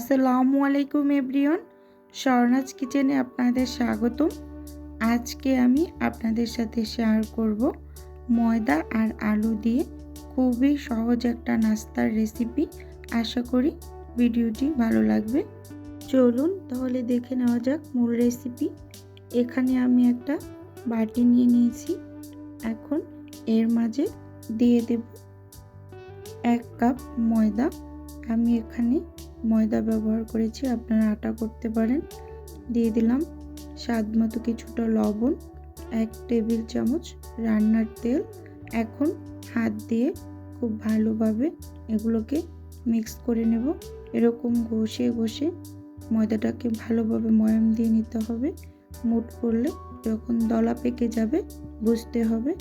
আসসালামু আলাইকুম এভরিওয়ান, স্বর্ণাজ কিচেনে আপনাদের স্বাগতম। আজকে আমি আপনাদের সাথে শেয়ার করব ময়দা আর আলু দিয়ে খুবই সহজ একটা নাস্তার রেসিপি। আশা করি ভিডিওটি ভালো লাগবে। চলুন তাহলে দেখে নেওয়া যাক মূল রেসিপি। এখানে আমি একটা বাটি নিয়ে নিয়েছি। এখন এর মাঝে দিয়ে দেব 1 কাপ ময়দা। আমি এখানে ময়দা ব্যবহার করেছি, আপনারা আটা করতে পারেন। দিয়ে দিলাম স্বাদ মতো কিছুটা লবণ, 1 টেবিল চামচ রান্নার তেল। এখন হাত দিয়ে খুব ভালোভাবে এগুলোকে মিক্স করে নেব। এরকম ঘষে ঘষে ময়দাটাকে ভালোভাবে ময়াম দিয়ে নিতে হবে। মুঠ করলে যখন দলা পেকে যাবে বুঝতে হবে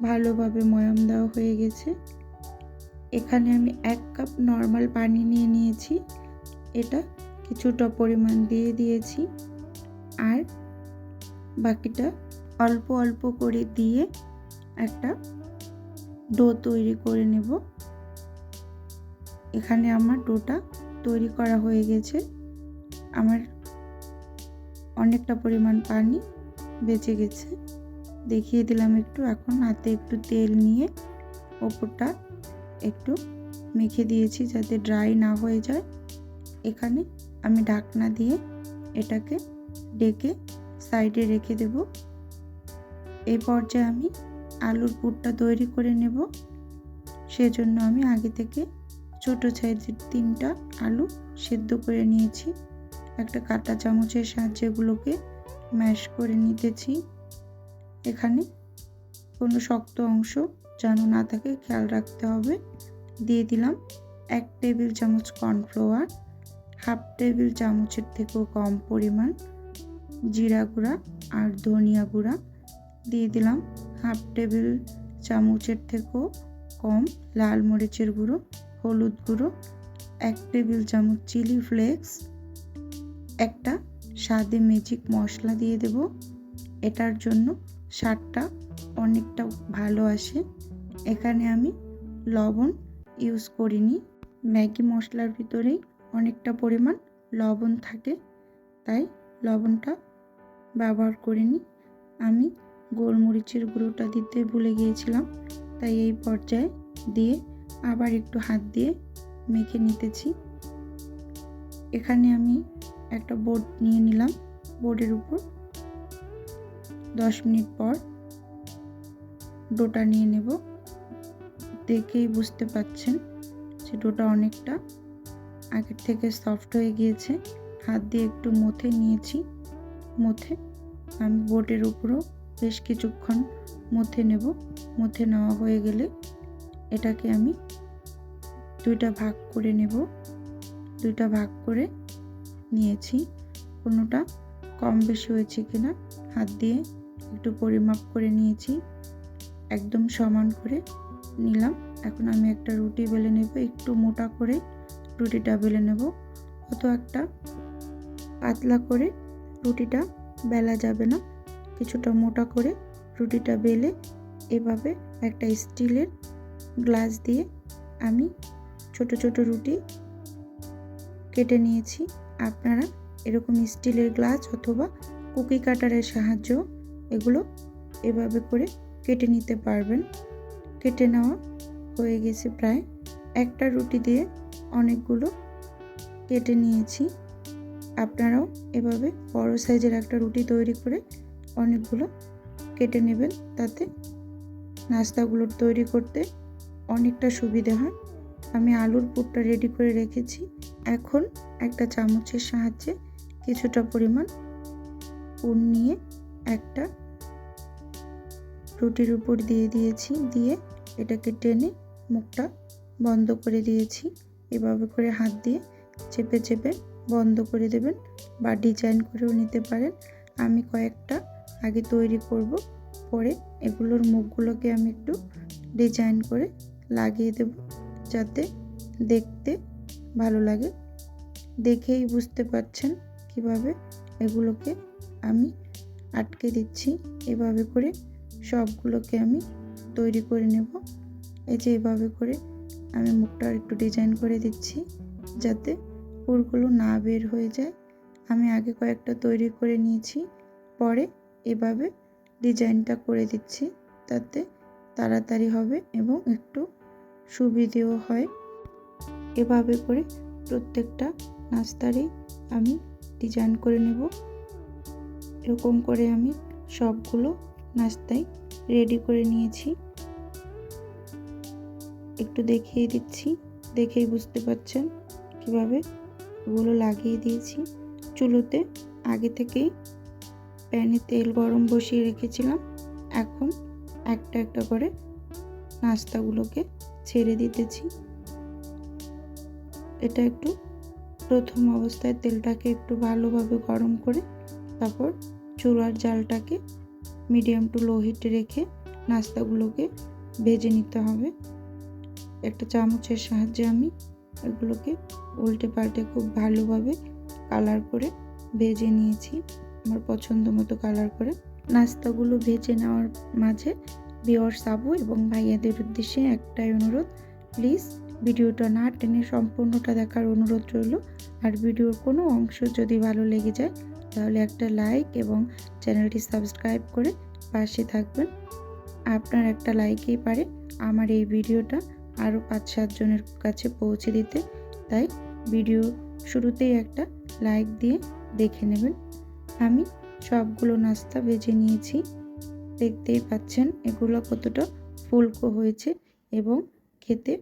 ভালোভাবে ময়াম দেওয়া হয়ে গেছে। এখানে আমি 1 কাপ নর্মাল পানি নিয়ে নিয়েছি, এটা কিছুটা পরিমাণ দিয়ে দিয়েছি। আর বাকিটা অল্প অল্প করে দিয়ে একটা ডো তৈরি করে নেব। এখানে আমার ডোটা তৈরি করা হয়ে গেছে। আমার অনেকটা পরিমাণ পানি বেঁচে গেছে, দেখিয়ে দিলাম একটু। এখন হাতে একটু তেল নিয়ে ওপরটা একটু মেখে দিয়েছি যাতে ড্রাই না হয়ে যায়। এখানে আমি ঢাকনা দিয়ে এটাকে ঢেকে সাইডে রেখে দেব। এই পর্যায়ে আমি আলুর পুরটা তৈরি করে নেব। সেজন্য আমি আগে থেকে ছোট সাইজের 3টা আলু সেদ্ধ করে নিয়েছি। একটা কাঁটা চামচের সাহায্যে এগুলোকে ম্যাশ করে নিতেছি। এখানে কোনো শক্ত অংশ যেন না থাকে খেয়াল রাখতে হবে। দিয়ে দিলাম 1 টেবিল চামচ কর্নফ্লাওয়ার, 1/2 টেবিল চামচের থেকেও কম পরিমাণ জিরা গুঁড়া আর ধনিয়া গুঁড়া। দিয়ে দিলাম 1/2 টেবিল চামচের থেকেও কম লাল মরিচের গুঁড়ো, হলুদ গুঁড়ো, 1 টেবিল চামচ চিলি ফ্লেক্স, একটা স্বাদে ম্যাজিক মশলা দিয়ে দেব। এটার জন্য স্বাদটা অনেকটা ভালো আসে। এখানে আমি লবণ ইউজ করিনি, ম্যাগি মশলার ভিতরেই অনেকটা পরিমাণ লবণ থাকে, তাই লবণটা ব্যবহার করিনি। আমি গোলমরিচের গুঁড়োটা দিতে ভুলে গিয়েছিলাম, তাই এই পর্যায়ে দিয়ে আবার একটু হাত দিয়ে মেখে নিতেছি। এখানে আমি একটা বোর্ড নিয়ে নিলাম। বোর্ডের উপর 10 মিনিট পর ডোটা নিয়ে নেব। দেখেই বুঝতে পাচ্ছেন যে ডোটা অনেকটা আগের থেকে সফট হয়ে গিয়েছে। হাত দিয়ে একটু মথে নিয়েছি। মথে আমি বোর্ডের উপরও বেশ কিছুক্ষণ মথে নেব। মথে নেওয়া হয়ে গেলে এটাকে আমি 2টা ভাগ করে নেব। 2টা ভাগ করে নিয়েছি। কোনোটা কম বেশি হয়েছে কিনা হাত দিয়ে একটু পরিমাপ করে নিয়েছি, একদম সমান করে নিলাম। এখন আমি একটা রুটি বেলে নেব। একটু মোটা করে রুটিটা বেলে নেব, অত একটা পাতলা করে রুটিটা বেলা যাবে না। কিছুটা মোটা করে রুটিটা বেলে এভাবে একটা স্টিলের গ্লাস দিয়ে আমি ছোট ছোট রুটি কেটে নিয়েছি। আপনারা এরকম স্টিলের গ্লাস অথবা কুকি কাটারের সাহায্য এগুলো এভাবে করে কেটে নিতে পারবেন। কেটে নেওয়া হয়ে গেছে প্রায়। একটা রুটি দিয়ে অনেকগুলো কেটে নিয়েছি। আপনারাও এভাবে বড় সাইজের একটা রুটি তৈরি করে অনেকগুলো কেটে নেবেন, তাতে নাস্তাগুলো তৈরি করতে অনেকটা সুবিধা হয়। আমি আলুর পুরটা রেডি করে রেখেছি। এখন একটা চামচের সাহায্যে কিছুটা পরিমাণ পুর নিয়ে একটা রুটির উপর দিয়ে দিয়েছি। দিয়ে এটাকে টেনে মুখটা বন্ধ করে দিয়েছি। এভাবে করে হাত দিয়ে চেপে চেপে বন্ধ করে দেবেন, বা ডিজাইন করেও নিতে পারেন। আমি কয়েকটা আগে তৈরি করব, পরে এগুলোর মুখগুলোকে আমি একটু ডিজাইন করে লাগিয়ে দেব যাতে দেখতে ভালো লাগে। দেখেই বুঝতে পারছেন কিভাবে এগুলোকে আমি আটকে দিচ্ছি। এভাবে করে সবগুলোকে আমি তৈরি করে নেব। এই যে এভাবে করে আমি মুখটা একটু ডিজাইন করে দিচ্ছি যাতে পুরগুলো না বের হয়ে যায়। আমি আগে কয়েকটা তৈরি করে নিয়েছি, পরে এভাবে ডিজাইনটা করে দিচ্ছি, তাতে তাড়াতাড়ি হবে এবং একটু সুবিধেও হয়। এভাবে করে প্রত্যেকটা নাস্তারই আমি ডিজাইন করে নেব। এরকম করে আমি সবগুলো নাস্তাই রেডি করে নিয়েছি। একটু দেখিয়ে দিচ্ছি, দেখেই বুঝতে পারছেন কিভাবে এগুলো লাগিয়ে দিয়েছি। চুলোতে আগে থেকেই প্যানে তেল গরম বসিয়ে রেখেছিলাম। এখন একটা একটা করে নাস্তাগুলোকে ছেড়ে দিতেছি। এটা একটু প্রথম অবস্থায় তেলটাকে একটু ভালোভাবে গরম করে তারপর চুলার জালটাকে মিডিয়াম টু লো হিটে রেখে নাস্তাগুলোকে ভেজে নিতে হবে। একটা চামচের সাহায্যে আমি এগুলোকে উল্টে পাল্টে খুব ভালোভাবে কালার করে ভেজে নিয়েছি, আমার পছন্দ মতো কালার করে। নাস্তাগুলো ভেজে নেওয়ার মাঝে ভিউয়ার্স আপু এবং ভাইয়াদের উদ্দেশ্যে একটাই অনুরোধ, প্লিজ ভিডিওটা না টেনে সম্পূর্ণটা দেখার অনুরোধ রইল। আর ভিডিওর কোনো অংশ যদি ভালো লেগে যায় তাহলে একটা লাইক এবং চ্যানেলটি সাবস্ক্রাইব করে পাশে থাকবেন। আপনার একটা লাইকই পারে আমার এই ভিডিওটা আরও 5-7 জনের কাছে পৌঁছে দিতে, তাই ভিডিও শুরুতেই একটা লাইক দিয়ে দেখে নেবেন। আমি সবগুলো নাস্তা ভেজে নিয়েছি, দেখতেই পাচ্ছেন এগুলো কতটা ফুলকো হয়েছে এবং খেতে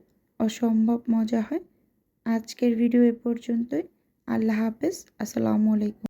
অসম্ভব মজা হয়। আজকের ভিডিও এ পর্যন্তই। আল্লাহ হাফেজ, আসসালামু আলাইকুম।